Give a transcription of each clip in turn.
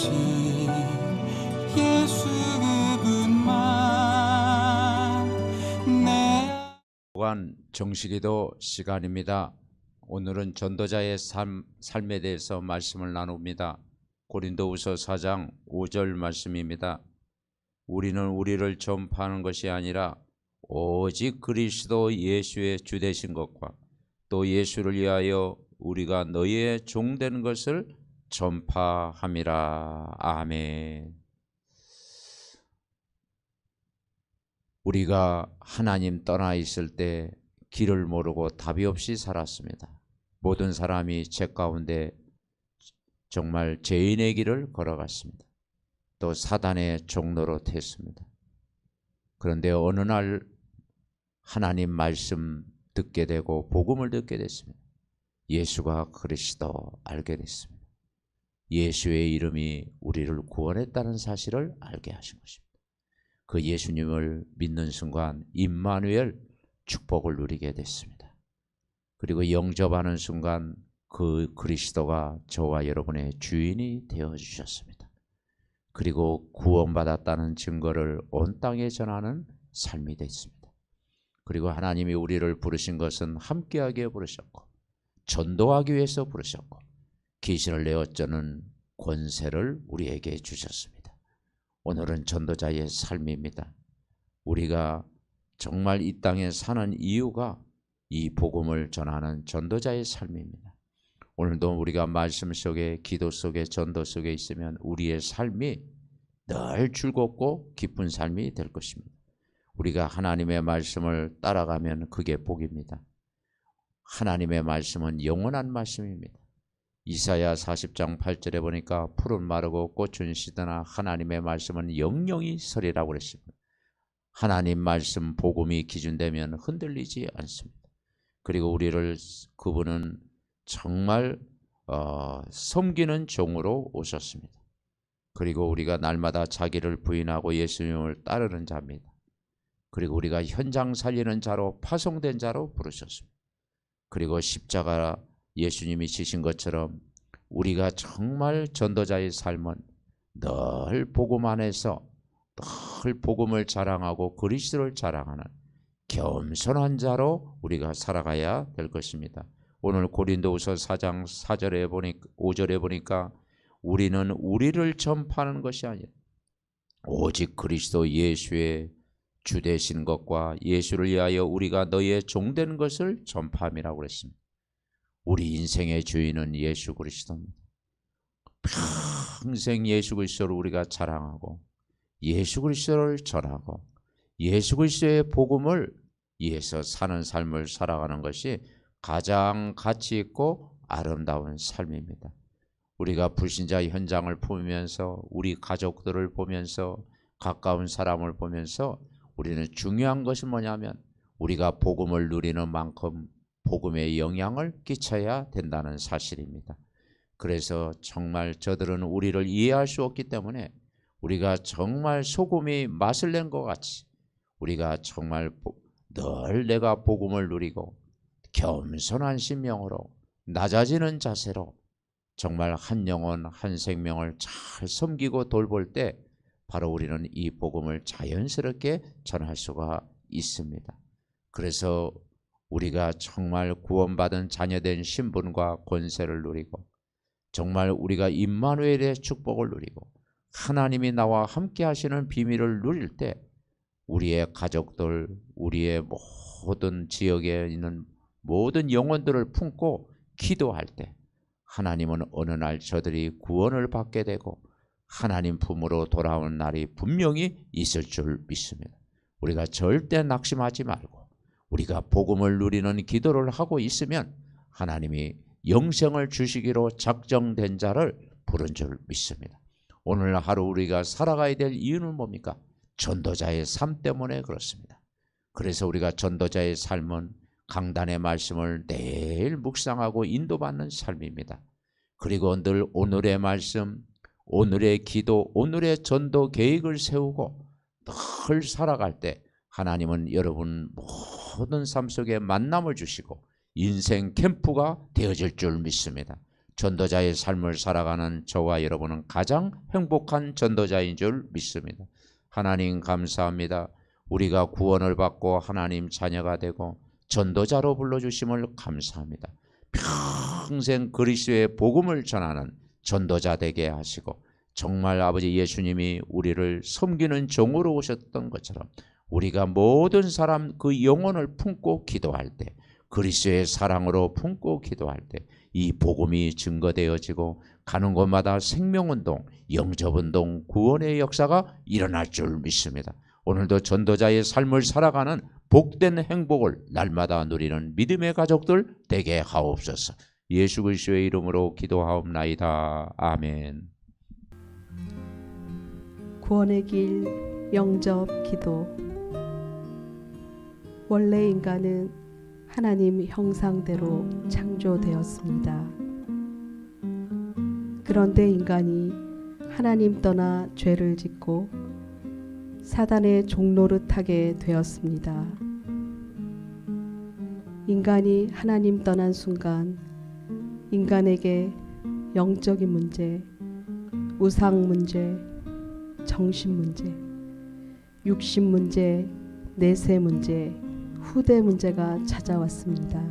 오직 예수 그분만 내 주간 정식기도 시간입니다. 오늘은 전도자의 삶에 대해서 말씀을 나눕니다. 고린도후서 4장 5절 말씀입니다. 우리는 우리를 전파하는 것이 아니라 오직 그리스도 예수의 주 되신 것과 또 예수를 위하여 우리가 너희의 종 되는 것을 전파함이라. 아멘. 우리가 하나님 떠나 있을 때 길을 모르고 답이 없이 살았습니다. 모든 사람이 죄 가운데 정말 죄인의 길을 걸어갔습니다. 또 사단의 종로로 됐습니다. 그런데 어느 날 하나님 말씀 듣게 되고 복음을 듣게 됐습니다. 예수가 그리스도 알게 됐습니다. 예수의 이름이 우리를 구원했다는 사실을 알게 하신 것입니다. 그 예수님을 믿는 순간 임마누엘 축복을 누리게 됐습니다. 그리고 영접하는 순간 그 그리스도가 저와 여러분의 주인이 되어주셨습니다. 그리고 구원받았다는 증거를 온 땅에 전하는 삶이 됐습니다. 그리고 하나님이 우리를 부르신 것은 함께하게 부르셨고 전도하기 위해서 부르셨고 계시를 내어주는 권세를 우리에게 주셨습니다. 오늘은 전도자의 삶입니다. 우리가 정말 이 땅에 사는 이유가 이 복음을 전하는 전도자의 삶입니다. 오늘도 우리가 말씀 속에, 기도 속에, 전도 속에 있으면 우리의 삶이 늘 즐겁고 기쁜 삶이 될 것입니다. 우리가 하나님의 말씀을 따라가면 그게 복입니다. 하나님의 말씀은 영원한 말씀입니다. 이사야 40장 8절에 보니까 풀은 마르고 꽃은 시드나 하나님의 말씀은 영영이 서리라고 그랬습니다. 하나님 말씀 복음이 기준되면 흔들리지 않습니다. 그리고 우리를 그분은 정말 섬기는 종으로 오셨습니다. 그리고 우리가 날마다 자기를 부인하고 예수님을 따르는 자입니다. 그리고 우리가 현장 살리는 자로 파송된 자로 부르셨습니다. 그리고 십자가 예수님이 지신 것처럼 우리가 정말 전도자의 삶은 늘 복음 안에서 늘 복음을 자랑하고 그리스도를 자랑하는 겸손한 자로 우리가 살아가야 될 것입니다. 오늘 고린도후서 4장 5절에 보니까 우리는 우리를 전파하는 것이 아니라 오직 그리스도 예수의 주 되신 것과 예수를 위하여 우리가 너희의 종 된 것을 전파함이라고 그랬습니다. 우리 인생의 주인은 예수 그리스도입니다. 평생 예수 그리스도를 우리가 자랑하고 예수 그리스도를 전하고 예수 그리스도의 복음을 위해서 사는 삶을 살아가는 것이 가장 가치 있고 아름다운 삶입니다. 우리가 불신자 현장을 보면서 우리 가족들을 보면서 가까운 사람을 보면서 우리는 중요한 것이 뭐냐면 우리가 복음을 누리는 만큼 복음의 영향을 끼쳐야 된다는 사실입니다. 그래서 정말 저들은 우리를 이해할 수 없기 때문에 우리가 정말 소금이 맛을 낸 것 같이 우리가 정말 늘 내가 복음을 누리고 겸손한 심령으로 낮아지는 자세로 정말 한 영혼 한 생명을 잘 섬기고 돌볼 때 바로 우리는 이 복음을 자연스럽게 전할 수가 있습니다. 그래서 우리가 정말 구원받은 자녀된 신분과 권세를 누리고 정말 우리가 임마누엘의 축복을 누리고 하나님이 나와 함께 하시는 비밀을 누릴 때 우리의 가족들, 우리의 모든 지역에 있는 모든 영혼들을 품고 기도할 때 하나님은 어느 날 저들이 구원을 받게 되고 하나님 품으로 돌아오는 날이 분명히 있을 줄 믿습니다. 우리가 절대 낙심하지 말고 우리가 복음을 누리는 기도를 하고 있으면 하나님이 영생을 주시기로 작정된 자를 부른 줄 믿습니다. 오늘 하루 우리가 살아가야 될 이유는 뭡니까? 전도자의 삶 때문에 그렇습니다. 그래서 우리가 전도자의 삶은 강단의 말씀을 매일 묵상하고 인도받는 삶입니다. 그리고 늘 오늘의 말씀, 오늘의 기도, 오늘의 전도 계획을 세우고 늘 살아갈 때 하나님은 여러분 모든 삶 속에 만남을 주시고 인생 캠프가 되어질 줄 믿습니다. 전도자의 삶을 살아가는 저와 여러분은 가장 행복한 전도자인 줄 믿습니다. 하나님 감사합니다. 우리가 구원을 받고 하나님 자녀가 되고 전도자로 불러주심을 감사합니다. 평생 그리스도의 복음을 전하는 전도자 되게 하시고 정말 아버지 예수님이 우리를 섬기는 종으로 오셨던 것처럼 우리가 모든 사람 그 영혼을 품고 기도할 때 그리스도의 사랑으로 품고 기도할 때 이 복음이 증거되어지고 가는 곳마다 생명운동, 영접운동, 구원의 역사가 일어날 줄 믿습니다. 오늘도 전도자의 삶을 살아가는 복된 행복을 날마다 누리는 믿음의 가족들 되게 하옵소서. 예수 그리스도의 이름으로 기도하옵나이다. 아멘. 구원의 길 영접 기도. 원래 인간은 하나님 형상대로 창조되었습니다. 그런데 인간이 하나님 떠나 죄를 짓고 사단의 종노릇하게 되었습니다. 인간이 하나님 떠난 순간 인간에게 영적인 문제, 우상 문제, 정신 문제, 육신 문제, 내세 문제, 후대 문제가 찾아왔습니다.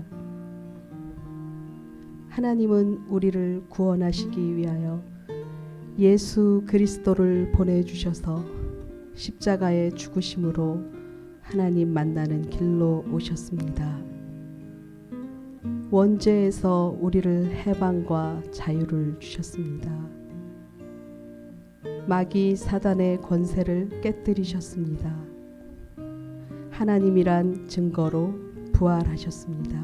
하나님은 우리를 구원하시기 위하여 예수 그리스도를 보내주셔서 십자가의 죽으심으로 하나님 만나는 길로 오셨습니다. 원죄에서 우리를 해방과 자유를 주셨습니다. 마귀 사단의 권세를 깨뜨리셨습니다. 하나님이란 증거로 부활하셨습니다.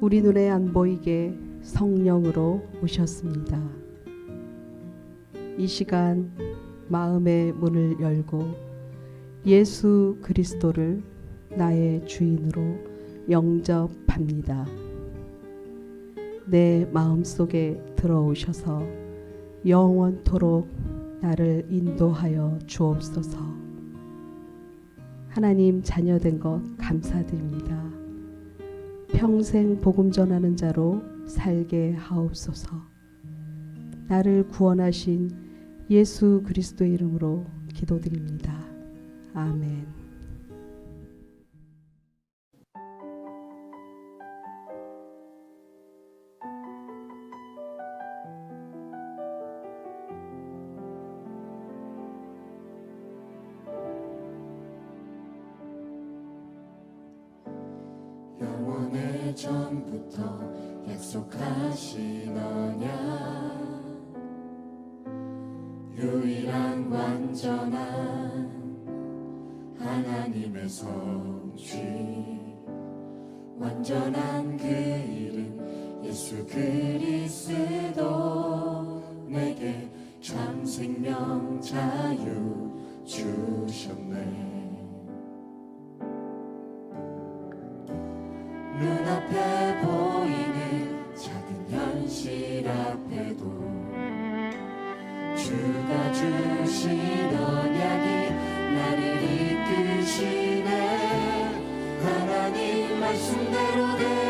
우리 눈에 안 보이게 성령으로 오셨습니다. 이 시간 마음의 문을 열고 예수 그리스도를 나의 주인으로 영접합니다. 내 마음속에 들어오셔서 영원토록 나를 인도하여 주옵소서. 하나님 자녀된 것 감사드립니다. 평생 복음 전하는 자로 살게 하옵소서. 나를 구원하신 예수 그리스도의 이름으로 기도드립니다. 아멘. 영원의 전부터 약속하신 언약 유일한 완전한 하나님의 성취 완전한 그 이름 예수 그리스도 내게 참 생명 자유 주셨네. 눈앞에 보이는 작은 현실 앞에도 주가 주신 언약이 나를 이끄시네. 하나님 말씀대로 돼